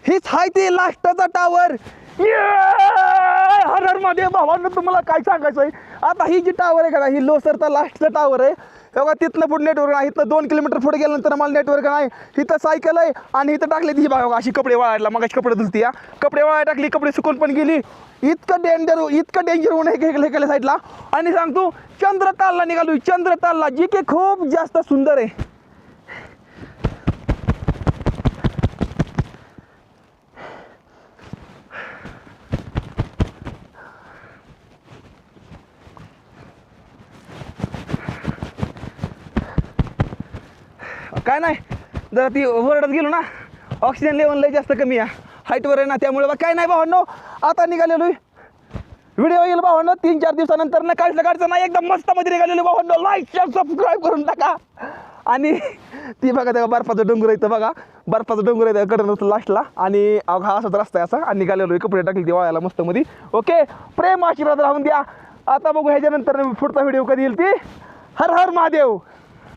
हीच हाय ते लास्टचा टावर. हर हर मध्ये भावांनो तुम्हाला काय सांगायचंय. आता ही जी टावर आहे का ही लोसरचा लास्टचा टावर आहे. तेव्हा तिथनं पुढे नेटवर्क नाही. इथनं 2 किलोमीटर पुढे गेल्यानंतर मला नेटवर्क नाही. इथं सायकल आहे आणि इथं टाकली ही बघा अशी कपडे वाळायला. मग कपडे धुलती या कपडे वाळायला टाकली, कपडे सुकून पण गेली. इतकं डेंजर होऊन हे साईडला. आणि सांगतो चंद्रतालला निघालो. चंद्रतालला जी की खूप जास्त सुंदर आहे. काय नाही जरा ती वरडत गेलो ना, ऑक्सिजन लेवल लय जास्त कमी आहे, हाईटवर आहे ना, त्यामुळे बा काय नाही भावांनो. आता निघालेलो व्हिडिओ येईल भावांनो 3-4 दिवसानंतर ना. काढलं काढचं नाही एकदम मस्त मध्ये निघालेलो भावांनो. लाईक शेअर सबस्क्राईब करून टाका. आणि ती बघा तेव्हा बर्फाचं डोंगर येतं बघा, बर्फाचं डोंगर येतं कडनं लास्टला. आणि हा असाच रस्ता आहे असा. आणि निघालेलो कपडे टाकली ती वाळायला मस्त मध्ये. ओके, प्रेम आशीर्वाद राहून द्या. आता बघू ह्याच्यानंतर पुढचा व्हिडिओ कधी येईल ती. हर हर महादेव.